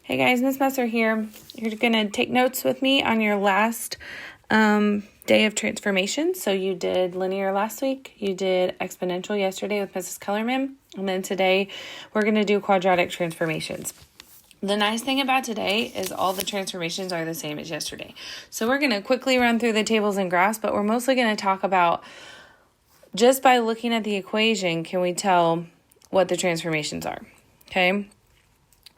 Hey guys, Miss Messer here. You're going to take notes with me on your last day of transformation. So you did linear last week, you did exponential yesterday with Mrs. Kellerman, and then today we're going to do quadratic transformations. The nice thing about today is all the transformations are the same as yesterday. So we're going to quickly run through the tables and graphs, but we're mostly going to talk about just by looking at the equation, can we tell what the transformations are? Okay.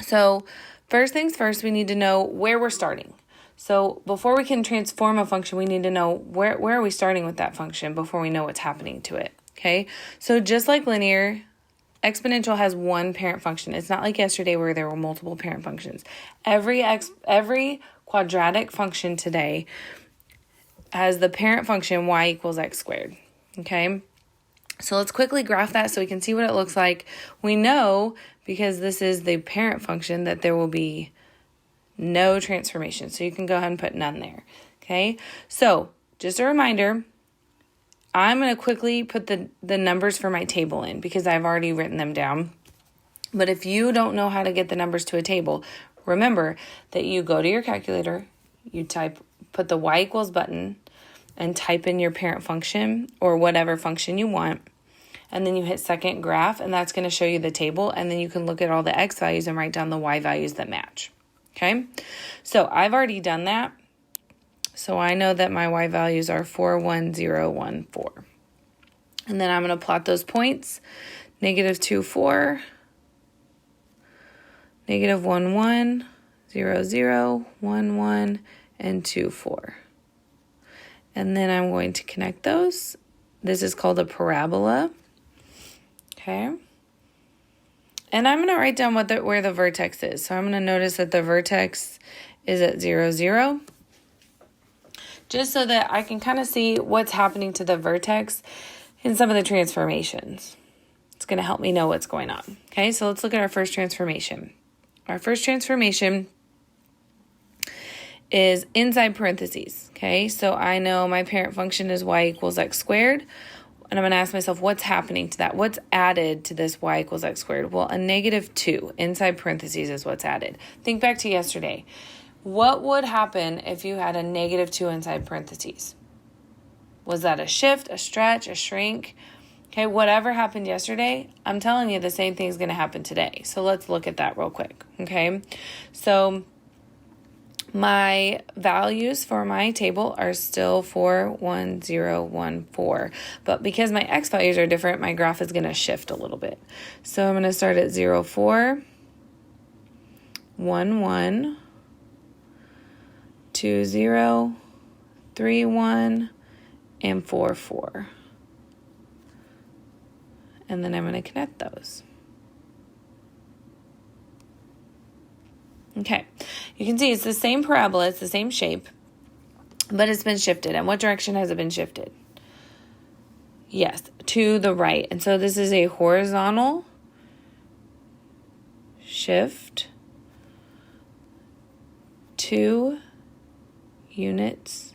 So first things first, we need to know where we're starting. So before we can transform a function, we need to know where are we starting with that function before we know what's happening to it. Okay. So just like linear, exponential has one parent function. It's not like yesterday where there were multiple parent functions. Every quadratic function today has the parent function y equals x squared. Okay. So let's quickly graph that so we can see what it looks like. We know, because this is the parent function, that there will be no transformation. So you can go ahead and put none there. Okay. So just a reminder, I'm going to quickly put the numbers for my table in because I've already written them down. But if you don't know how to get the numbers to a table, remember that you go to your calculator, you put the y equals button, and type in your parent function or whatever function you want. And then you hit second graph, and that's going to show you the table. And then you can look at all the x values and write down the y values that match. Okay. So I've already done that. So I know that my y values are 4, 1, 0, 1, 4. And then I'm going to plot those points. -2, 4. -1, 1. 0, 0. 1, 1. And 2, 4. And then I'm going to connect those. This is called a parabola. Okay. And I'm going to write down where the vertex is. So I'm going to notice that the vertex is at 0, 0. Just so that I can kind of see what's happening to the vertex in some of the transformations. It's going to help me know what's going on. Okay, so let's look at our first transformation. Our first transformation is inside parentheses. Okay, so I know my parent function is y equals x squared. And I'm going to ask myself, what's happening to that? What's added to this y equals x squared? Well, a -2 inside parentheses is what's added. Think back to yesterday. What would happen if you had a -2 inside parentheses? Was that a shift, a stretch, a shrink? Okay, whatever happened yesterday, I'm telling you the same thing is going to happen today. So let's look at that real quick. Okay, so my values for my table are still 4, 1, 0, 1, 4. But because my x values are different, my graph is going to shift a little bit. So I'm going to start at 0, 4, 1, 1, 2, 0, 3, 1, and 4, 4. And then I'm going to connect those. Okay, you can see it's the same parabola, it's the same shape, but it's been shifted. And what direction has it been shifted? Yes, to the right. And so this is a horizontal shift 2 units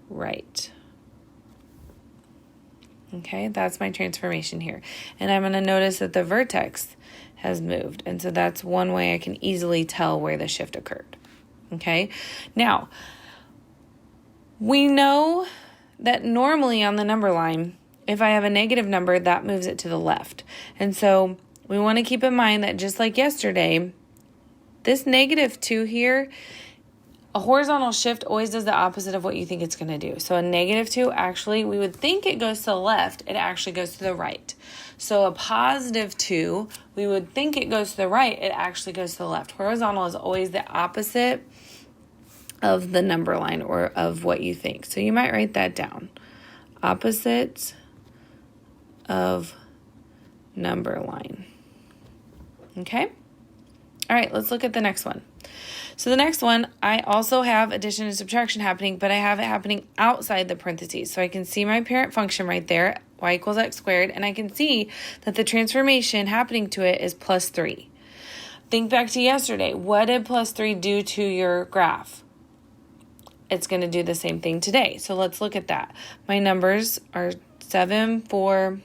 right. Okay, that's my transformation here. And I'm going to notice that the vertex has moved. And so that's one way I can easily tell where the shift occurred. Okay, now we know that normally on the number line, if I have a negative number, that moves it to the left. And so we want to keep in mind that just like yesterday, this -2 here, a horizontal shift always does the opposite of what you think it's going to do. So a -2, actually, we would think it goes to the left. It actually goes to the right. So a +2, we would think it goes to the right. It actually goes to the left. Horizontal is always the opposite of the number line or of what you think. So you might write that down. Opposite of number line. Okay? All right, let's look at the next one. So the next one, I also have addition and subtraction happening, but I have it happening outside the parentheses. So I can see my parent function right there, y equals x squared, and I can see that the transformation happening to it is +3. Think back to yesterday. What did +3 do to your graph? It's going to do the same thing today. So let's look at that. My numbers are 7, 4,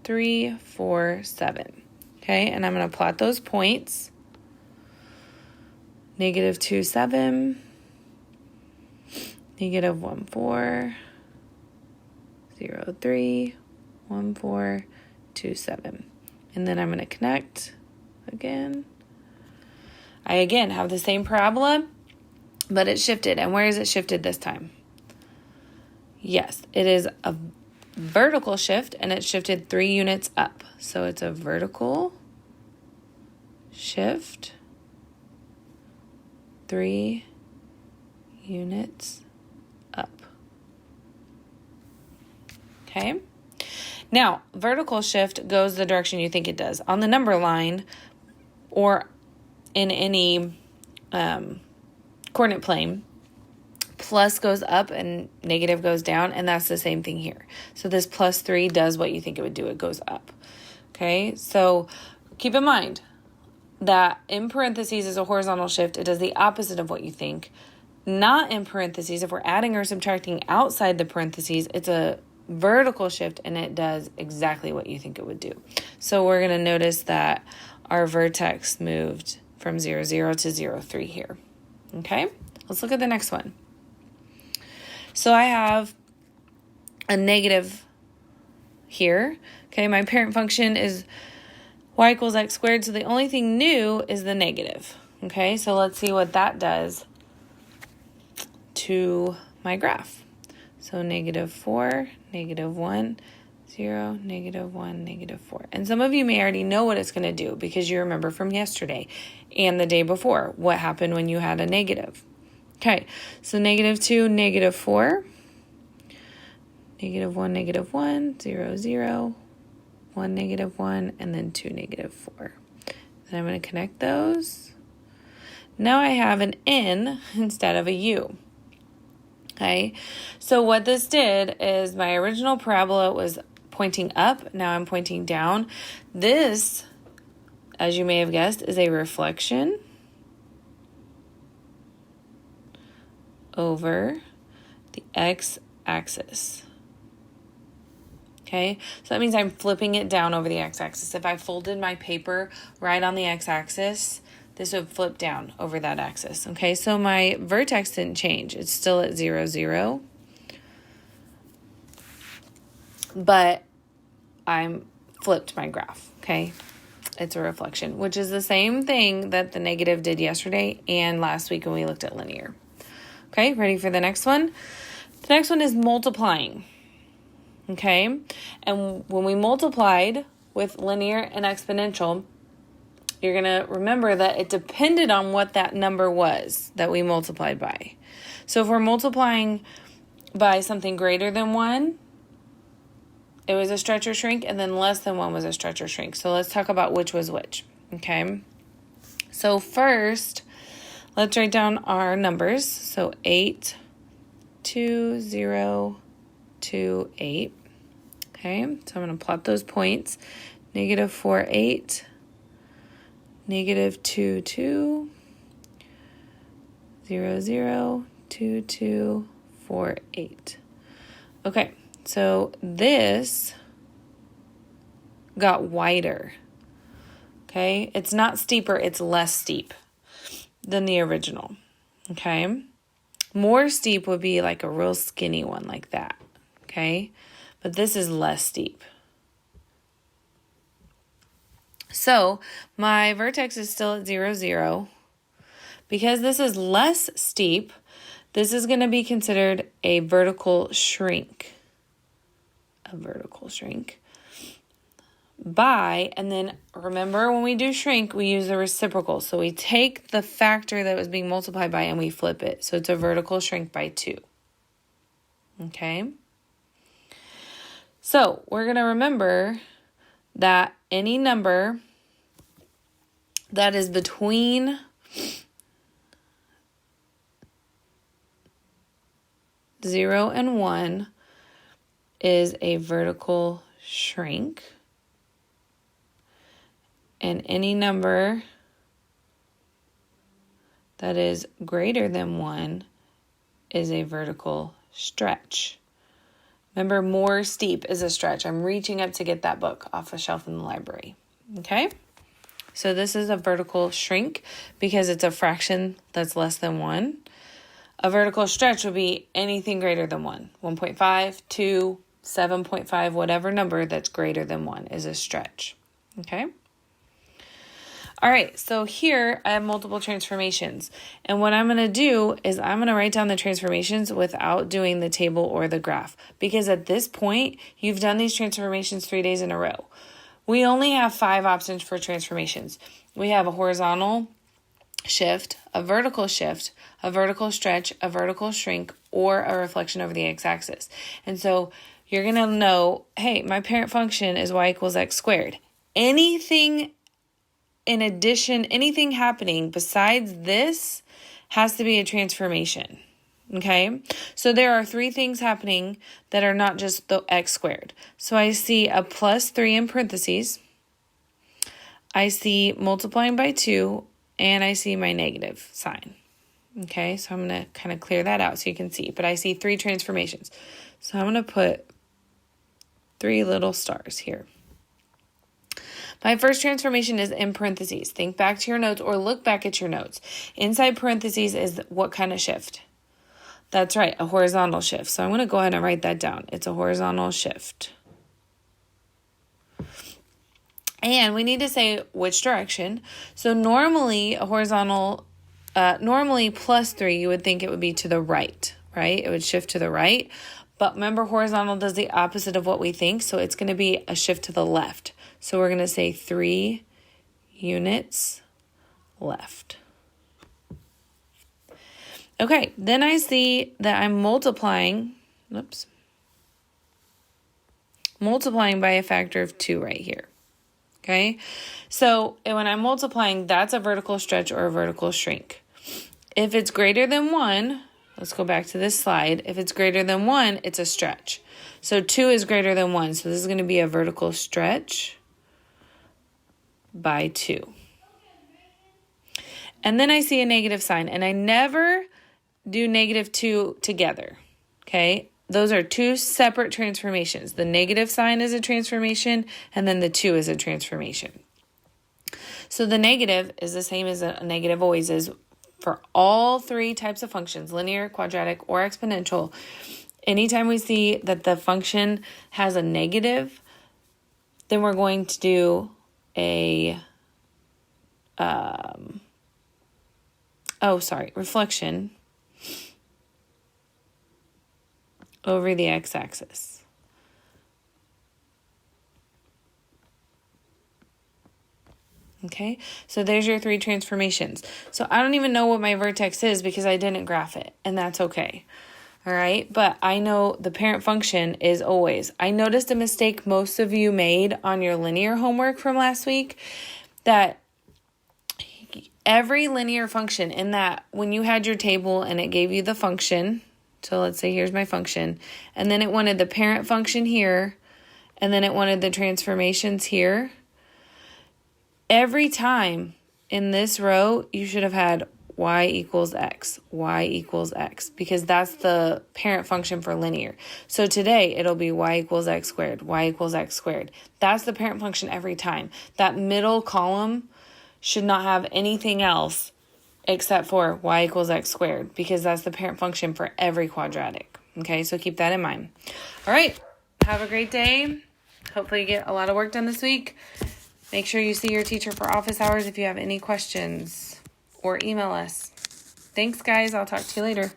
3, 4, 7. Okay, and I'm going to plot those points. negative 2, 7, negative 1, 4, 0, 3, 1, 4, 2, 7. And then I'm going to connect again. I again have the same parabola, but it shifted. And where is it shifted this time? Yes, it is a vertical shift, and it shifted 3 units up. So it's a vertical shift 3 units up. Okay. Now, vertical shift goes the direction you think it does. On the number line or in any coordinate plane, plus goes up and negative goes down, and that's the same thing here. So this plus 3 does what you think it would do. It goes up. Okay, so keep in mind that in parentheses is a horizontal shift. It does the opposite of what you think. Not in parentheses, if we're adding or subtracting outside the parentheses, it's a vertical shift, and it does exactly what you think it would do. So we're going to notice that our vertex moved from 0, 0 to 0, 3 here. Okay, let's look at the next one. So I have a negative here. Okay, my parent function is y equals x squared, so the only thing new is the negative. Okay, so let's see what that does to my graph. So negative 4, negative 1, 0, negative 1, negative 4. And some of you may already know what it's going to do because you remember from yesterday and the day before what happened when you had a negative. Okay, so negative 2, negative 4, negative 1, 0, 0, 1, negative 1, and then 2, negative 4. Then I'm going to connect those. Now I have an N instead of a U. Okay, so what this did is my original parabola was pointing up. Now I'm pointing down. This, as you may have guessed, is a reflection over the x-axis. Okay, so that means I'm flipping it down over the x-axis. If I folded my paper right on the x-axis, this would flip down over that axis. Okay, so my vertex didn't change. It's still at 0, 0. But I'm flipped my graph, okay? It's a reflection, which is the same thing that the negative did yesterday and last week when we looked at linear. Okay, ready for the next one? The next one is multiplying. Okay, and when we multiplied with linear and exponential, you're going to remember that it depended on what that number was that we multiplied by. So if we're multiplying by something greater than 1, it was a stretch or shrink, and then less than 1 was a stretch or shrink. So let's talk about which was which, okay? So first, let's write down our numbers. So 8, 2, 0, 2, 8. Okay, so I'm going to plot those points. Negative 4, 8. Negative 2, 2. 0, 0, 2, 2, 4, 8. Okay, so this got wider. Okay, it's not steeper, it's less steep than the original. Okay, more steep would be like a real skinny one like that. Okay, but this is less steep. So my vertex is still at 0, 0. Because this is less steep, this is going to be considered a vertical shrink. A vertical shrink. By, and then remember when we do shrink, we use the reciprocal. So we take the factor that was being multiplied by and we flip it. So it's a vertical shrink by 2. Okay? So we're going to remember that any number that is between 0 and 1 is a vertical shrink. And any number that is greater than 1 is a vertical stretch. Remember, more steep is a stretch. I'm reaching up to get that book off a shelf in the library. Okay? So this is a vertical shrink because it's a fraction that's less than 1. A vertical stretch would be anything greater than 1. 1.5, 2, 7.5, whatever number that's greater than 1 is a stretch. Okay? All right, so here I have multiple transformations. And what I'm going to do is I'm going to write down the transformations without doing the table or the graph. Because at this point, you've done these transformations 3 days in a row. We only have 5 options for transformations. We have a horizontal shift, a vertical shift, a vertical stretch, a vertical shrink, or a reflection over the x-axis. And so you're going to know, hey, my parent function is y equals x squared. Anything in addition, anything happening besides this has to be a transformation. Okay? So there are 3 things happening that are not just the x squared. So I see a plus 3 in parentheses. I see multiplying by 2, and I see my negative sign. Okay, so I'm going to kind of clear that out so you can see. But I see 3 transformations. So I'm going to put 3 little stars here. My first transformation is in parentheses. Think back to your notes or look back at your notes. Inside parentheses is what kind of shift? That's right, a horizontal shift. So I'm going to go ahead and write that down. It's a horizontal shift. And we need to say which direction. So normally a horizontal, normally plus 3, you would think it would be to the right, right? It would shift to the right. But remember, horizontal does the opposite of what we think. So it's going to be a shift to the left. So we're going to say 3 units left. Okay, then I see that I'm multiplying by a factor of 2 right here. Okay, so when I'm multiplying, that's a vertical stretch or a vertical shrink. If it's greater than 1, let's go back to this slide. If it's greater than 1, it's a stretch. So 2 is greater than 1, so this is going to be a vertical stretch by 2. And then I see a negative sign, and I never do negative 2 together, okay? Those are 2 separate transformations. The negative sign is a transformation, and then the 2 is a transformation. So the negative is the same as a negative always is for all 3 types of functions, linear, quadratic, or exponential. Anytime we see that the function has a negative, then we're going to do a reflection over the x-axis. Okay, so there's your 3 transformations. So I don't even know what my vertex is because I didn't graph it, and that's okay. All right, but I know the parent function is always. I noticed a mistake most of you made on your linear homework from last week, that every linear function in that, when you had your table and it gave you the function, so let's say here's my function, and then it wanted the parent function here, and then it wanted the transformations here. Every time in this row, you should have had y equals x, because that's the parent function for linear. So today, it'll be y equals x squared, y equals x squared. That's the parent function every time. That middle column should not have anything else except for y equals x squared, because that's the parent function for every quadratic. Okay, so keep that in mind. All right, have a great day. Hopefully you get a lot of work done this week. Make sure you see your teacher for office hours if you have any questions, or email us. Thanks, guys. I'll talk to you later.